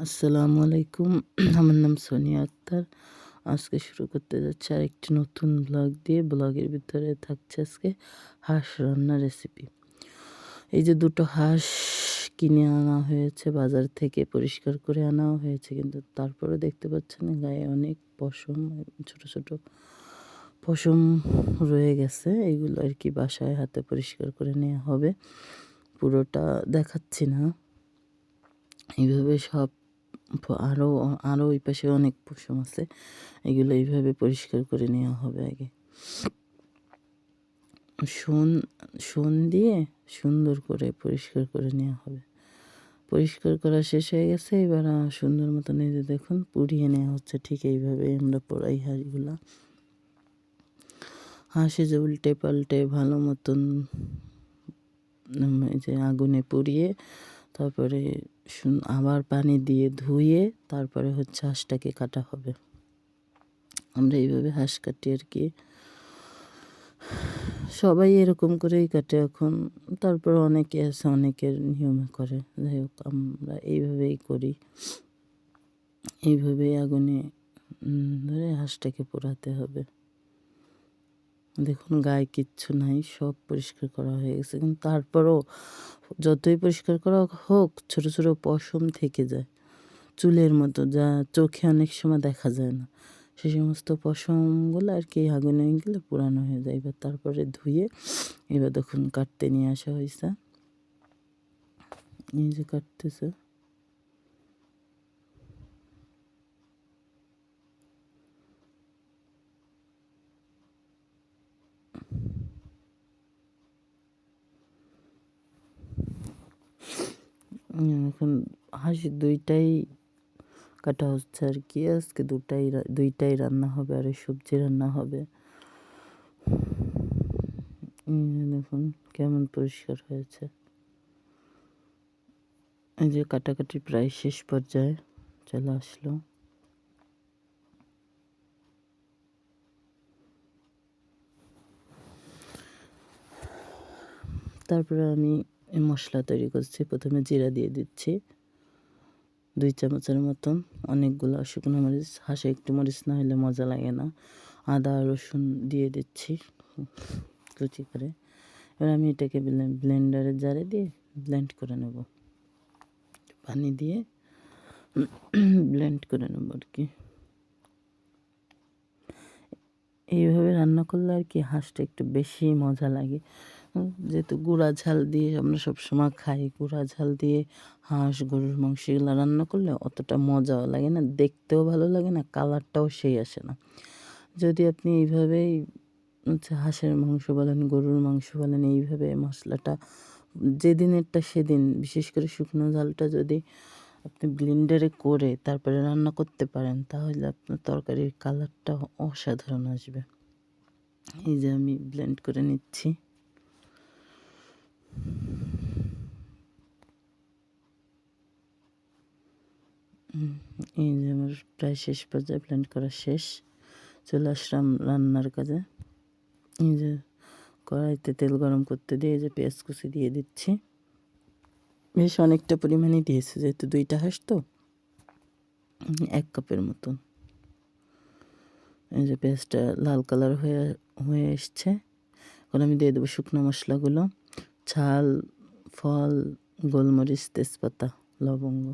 আসসালামু আলাইকুম। আমার নাম সোনিয়া আক্তার। আজকে শুরু করতে যাচ্ছি আরেকটি নতুন ব্লগ দিয়ে। ব্লগের ভিতরে থাকছে আজকে হাঁস রান্নার রেসিপি। এই যে দুটো হাঁস কিনে আনা হয়েছে বাজার থেকে, পরিষ্কার করে আনাও হয়েছে, কিন্তু তারপরে দেখতে পাচ্ছেন গায়ে অনেক পশম, ছোট ছোট পশম রয়ে গেছে। এগুলো আর কি বাসায় হাতে পরিষ্কার করে নেওয়া হবে। পুরোটা দেখাচ্ছি না। এইভাবে সব আরও আরও ওই পাশে অনেক পশম আছে, এগুলো এইভাবে পরিষ্কার করে নেওয়া হবে। আগে শোন দিয়ে সুন্দর করে পরিষ্কার করে নেওয়া হবে। পরিষ্কার করা শেষ হয়ে গেছে, এবার সুন্দর মতন এই যে দেখুন পুড়িয়ে নেওয়া হচ্ছে। ঠিক এইভাবে আমরা পোড়াই হাঁসগুলা। হাঁসে যে উল্টে পাল্টে ভালো মতন এই যে আগুনে পুড়িয়ে তারপরে আবার পানি দিয়ে ধুয়ে তারপরে হচ্ছে হাঁসটাকে কাটা হবে। আমরা এইভাবে হাঁস কাটি আর কি, সবাই এরকম করেই কাটে এখন। তারপর অনেকে আছে অনেকের নিয়মে করে, যাই হোক আমরা এইভাবেই করি। এইভাবেই আগুনে ধরে হাঁসটাকে পোড়াতে হবে। দেখুন গায়ে কিচ্ছু নাই, সব পরিষ্কার করা হয়ে গেছে, কিন্তু তারপরও যতই পরিষ্কার করা হোক ছোট ছোট পশম থেকে যায়, চুলের মতো, যা চোখে অনেক সময় দেখা যায় না। সেই সমস্ত পশমগুলো আর কি আগুনে গেলে পুরানো হয়ে যায়। এবার তারপরে ধুয়ে এবার দেখুন কাটতে নিয়ে আসা হয়েছে। এই যে কাটতেছে, এখন হাঁসি দুইটাই কাটা হচ্ছে আর কি। আজকে দুইটাই রান্না হবে, আর সবজি রান্না হবে। দেখুন কেমন পরিষ্কার হয়েছে। এই যে কাটাকাটি প্রায় শেষ পর্যায়ে চলে আসলো। তারপরে আমি মশলা তৈরি করছি। প্রথমে জিরা দিয়ে দিচ্ছি 2 চামচের মতন, অনেকগুলো শুকনো মরিচ, হাঁসে একটু মরিচ না হলে মজা লাগে না। আদা রসুন দিয়ে দিচ্ছি কুচি করে। এবার আমি এটাকে ব্লেন্ডারের জারে দিয়ে ব্লেন্ড করে নেব, পানি দিয়ে ব্লেন্ড করে নেব আর কি। এইভাবে রান্না করলে আর কি হাঁসটা একটু বেশি মজা লাগে। যেহেতু গুঁড়া ঝাল দিয়ে আমরা সবসময় খাই, গুঁড়া ঝাল দিয়ে হাঁস গরুর মাংস এগুলো রান্না করলে অতটা মজাও লাগে না, দেখতেও ভালো লাগে না, কালারটাও সেই আসে না। যদি আপনি এইভাবেই হাঁসের মাংস বলেন গরুর মাংস বলেন, এইভাবে মশলাটা যেদিনেরটা সেদিন, বিশেষ করে শুকনো ঝালটা যদি আপনি ব্লেন্ডারে করে তারপরে রান্না করতে পারেন, তাহলে আপনার তরকারির কালারটা অসাধারণ আসবে। এই যে আমি ব্লেন্ড করে নিচ্ছি। এই যে আমার প্রায় শেষ পর্যায়ে ব্লেন্ড করা শেষ। চলে আসলাম রান্নার কাজে। এই যে কড়াইতে তেল গরম করতে দিয়ে এই যে পেঁয়াজ কুচি দিয়ে দিচ্ছি। বেশ অনেকটা পরিমাণেই দিয়েছে, যেহেতু 2টা হাঁস তো 1 কাপের মতন। এই যে পেঁয়াজটা লাল কালার হয়ে এসছে। এখন আমি দিয়ে দেবো শুকনো মশলাগুলো, ঝাল, ফল, গোলমরিচ, তেজপাতা, লবঙ্গ,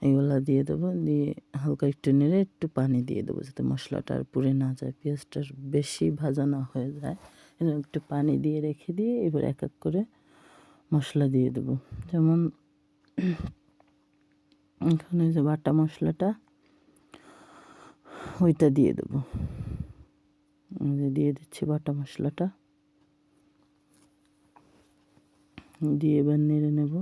এগুলো দিয়ে দেবো। দিয়ে হালকা একটু নেড়ে একটু পানি দিয়ে দেবো, যাতে মশলাটা আর পুড়ে না যায়, পেঁয়াজটার বেশি ভাজা না হয়ে যায়। একটু পানি দিয়ে রেখে দিয়ে এবার এক এক করে মশলা দিয়ে দেবো। যেমন এখানে যে বাটা মশলাটা ওইটা দিয়ে দেবো। দিয়ে দিচ্ছি বাটা মশলাটা, দিয়ে এবার নেড়ে নেব।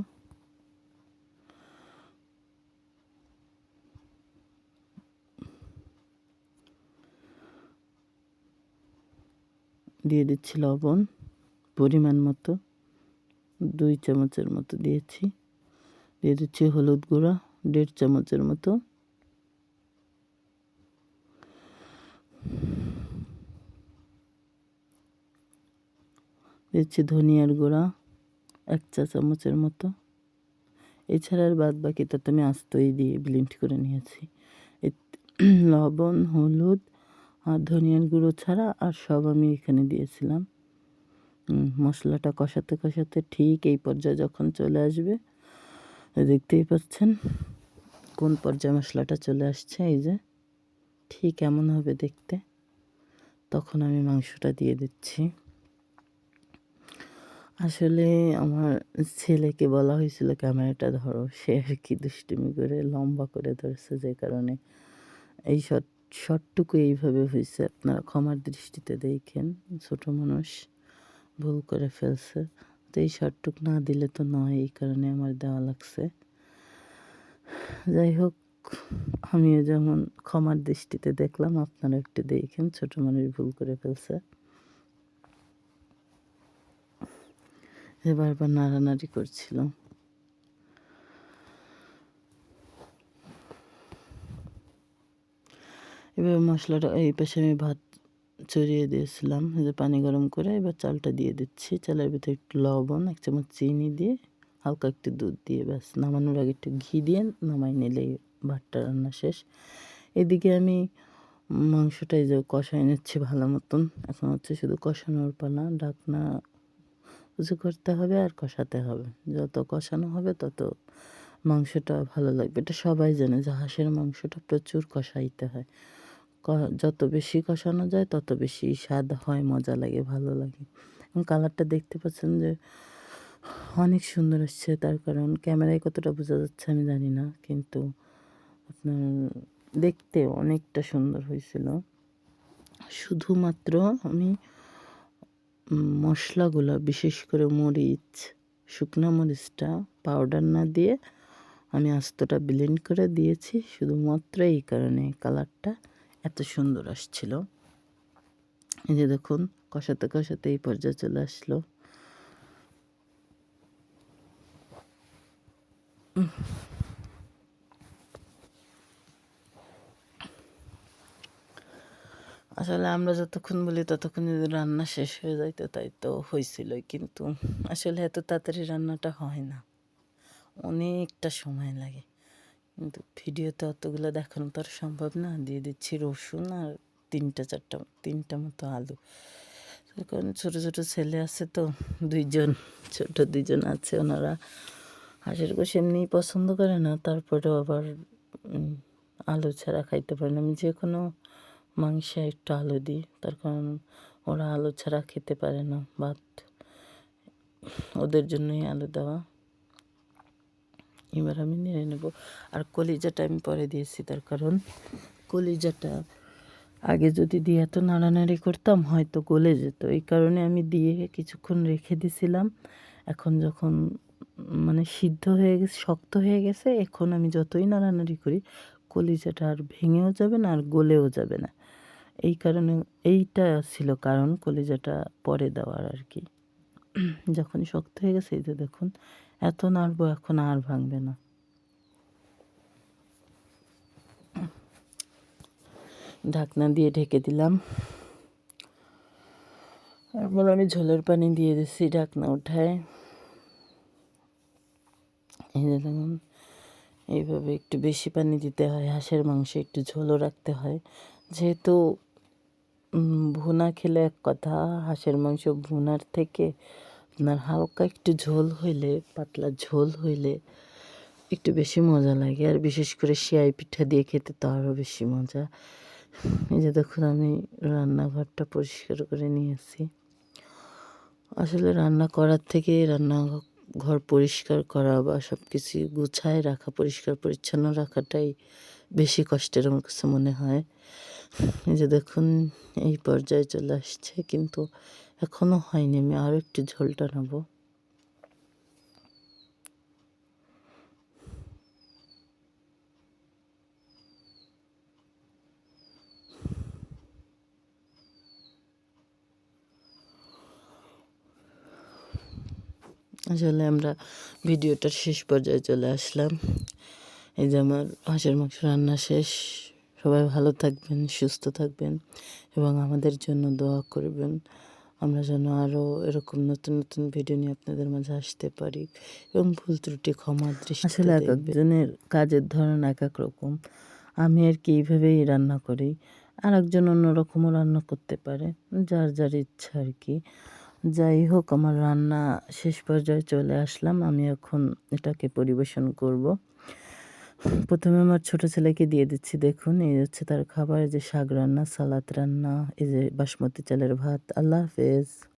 দিয়ে দিচ্ছি লবণ পরিমাণ মতো, 2 চামচের মতো দিয়েছি। দিয়ে দিচ্ছি হলুদ গুঁড়া 1.5 চামচের মতো। দিচ্ছি ধনিয়ার গুঁড়া 1 চা চামচের মতো। এছাড়া আর বাদ বাকিটা তো আমি আস্তই দিয়ে ব্লেন্ড করে নিয়েছি। লবণ, হলুদ আর ধনিয়ার গুঁড়ো ছাড়া আর সব আমি এখানে দিয়েছিলাম। মশলাটা কষাতে কষাতে ঠিক এই পর্যায়ে যখন চলে আসবে, দেখতেই পাচ্ছেন কোন পর্যায়ে মশলাটা চলে আসছে, এই যে ঠিক এমন হবে দেখতে, তখন আমি মাংসটা দিয়ে দিচ্ছি। আসলে আমার ছেলেকে বলা হয়েছিল ক্যামেরাটা ধরো, সে আর কি দুষ্টুমি করে লম্বা করে ধরছে, যে কারণে এই শটটুকু এইভাবে হয়েছে। আপনারা ক্ষমার দৃষ্টিতে দেখেন, ছোট মানুষ ভুল করে ফেলছে, তো এই শটটুক না দিলে তো নয়, এই কারণে আমার দেওয়া লাগছে। যাই হোক, আমিও যেমন ক্ষমার দৃষ্টিতে দেখলাম, আপনারা একটু দেখেন, ছোট মানুষ ভুল করে ফেলছে। বারবার নাড়ানাড়ি করছিল। এবার মশলাটা এই পাশে আমি ভাত চড়িয়ে দিয়েছিলাম, যে পানি গরম করে এবার চালটা দিয়ে দিচ্ছি। চালের ভিতরে একটু লবণ, 1 চামচ চিনি দিয়ে, হালকা একটু দুধ দিয়ে, ব্যাস নামানোর আগে একটু ঘি দিয়ে নামাই নিলেই ভাতটা রান্না শেষ। এদিকে আমি মাংসটা এই যে কষাই নিচ্ছি ভালো মতন। এখন হচ্ছে শুধু কষানোর পালা, ঢাকনা উঁচু করতে হবে আর কষাতে হবে। যত কষানো হবে তত মাংসটা ভালো লাগবে। এটা সবাই জানে যে হাঁসের মাংসটা প্রচুর কষাইতে হয়। যত বেশি কষানো যায় তত বেশি স্বাদ হয়, মজা লাগে, ভালো লাগে। এবং কালারটা দেখতে পাচ্ছেন যে অনেক সুন্দর আসছে, তার কারণ ক্যামেরায় কতটা বোঝা যাচ্ছে আমি জানি না, কিন্তু আপনার দেখতে অনেকটা সুন্দর হয়েছিল। শুধুমাত্র আমি মশলাগুলো, বিশেষ করে মরিচ, শুকনো মরিচটা পাউডার না দিয়ে আমি আস্তটা ব্লেন্ড করে দিয়েছি, শুধুমাত্র এই কারণে কালারটা এত সুন্দর আসছিল। এই যে দেখুন, কষাতে কষাতে এই পর্যায়ে চলে আসলো। আসলে আমরা যতক্ষণ বলি ততক্ষণ যদি রান্না শেষ হয়ে যাইতো, তাই তো হয়েছিলই, কিন্তু আসলে এত তাড়াতাড়ি রান্নাটা হয় না, অনেকটা সময় লাগে। কিন্তু ভিডিওতে অতগুলো দেখানো তো আর সম্ভব না। দিয়ে দিচ্ছি রসুন আর 3টা মতো আলু। কারণ ছোটো ছোটো ছেলে আছে তো, 2জন ছোটো 2জন আছে, ওনারা হাঁসের গোশ এমনিই পছন্দ করে না, তারপরেও আবার আলু ছাড়া খাইতে পারে না। আমি যে কোনো মাংসে একটু আলু দিই, তার কারণ ওরা আলু ছাড়া খেতে পারে না ভাত, ওদের জন্যই আলু দেওয়া। এবার আমি নেড়ে নেব। আর কলিজাটা আমি পরে দিয়েছি, তার কারণ কলিজাটা আগে যদি দিয়ে এত নাড়ানাড়ি করতাম হয়তো গলে যেত, এই কারণে আমি দিয়ে কিছুক্ষণ রেখে দিছিলাম। এখন যখন মানে সিদ্ধ হয়ে গেছে, শক্ত হয়ে গেছে, এখন আমি যতই নাড়ানাড়ি করি কলিজাটা আর ভেঙেও যাবে না আর গলেও যাবে না। এই কারণে এইটা ছিল কারণ কলিজাটা পরে দেওয়ার আর কি। যখন শক্ত হয়ে গেছে, এই যে দেখুন, এত নাড়বো এখন আর ভাঙবে না। ঢাকনা দিয়ে ঢেকে দিলাম। তারপর আমি ঝোলের পানি দিয়ে দিচ্ছি ঢাকনা উঠায়। এই যে দেখুন, এইভাবে একটু বেশি পানি দিতে হয়, হাঁসের মাংসে একটু ঝোলও রাখতে হয়। যেহেতু ভুনা খেলে এক কথা, হাঁসের মাংস ভুনার থেকে আপনার হালকা একটু ঝোল হইলে, পাতলা ঝোল হইলে একটু বেশি মজা লাগে। আর বিশেষ করে সিয়াই পিঠা দিয়ে খেতে তো আরও বেশি মজা। এই যে দেখুন, আমি রান্নাঘরটা পরিষ্কার করে নিয়েছি। আসলে রান্না করার থেকে রান্নাঘর পরিষ্কার করা বা সব কিছু গুছায় রাখা, পরিষ্কার পরিচ্ছন্ন রাখাটাই বেশি কষ্টের আমার কাছে মনে হয়। এই যে দেখুন, এই পর্যায়ে চলে আসছে, কিন্তু এখনও হয়নি, আমি আরও একটু ঝোলটা নেব। আসলে আমরা ভিডিওটার শেষ পর্যায়ে চলে আসলাম। এই যে আমার হাঁসের মাংস রান্না শেষ। সবাই ভালো থাকবেন, সুস্থ থাকবেন এবং আমাদের জন্য দোয়া করবেন। আমরা যেন আরও এরকম নতুন নতুন ভিডিও নিয়ে আপনাদের মাঝে আসতে পারি এবং ভুল ত্রুটি ক্ষমা দৃষ্টিতে আসলে এক একজনের কাজের ধরন এক এক রকম। আমি আর কি এইভাবেই রান্না করি, আর একজন অন্যরকমও রান্না করতে পারে, যার যার ইচ্ছা আর কি। যাই হোক, আমার রান্না শেষ পর্যায়ে চলে আসলাম। আমি এখন এটাকে পরিবেশন করব। প্রথমে আমার ছোট ছেলেকে দিয়ে দিচ্ছি। দেখুন, এই হচ্ছে তার খাবার, এই যে শাক রান্না, সালাদ রান্না, এই যে বাসমতি চালের ভাত। আল্লাহ হাফেজ।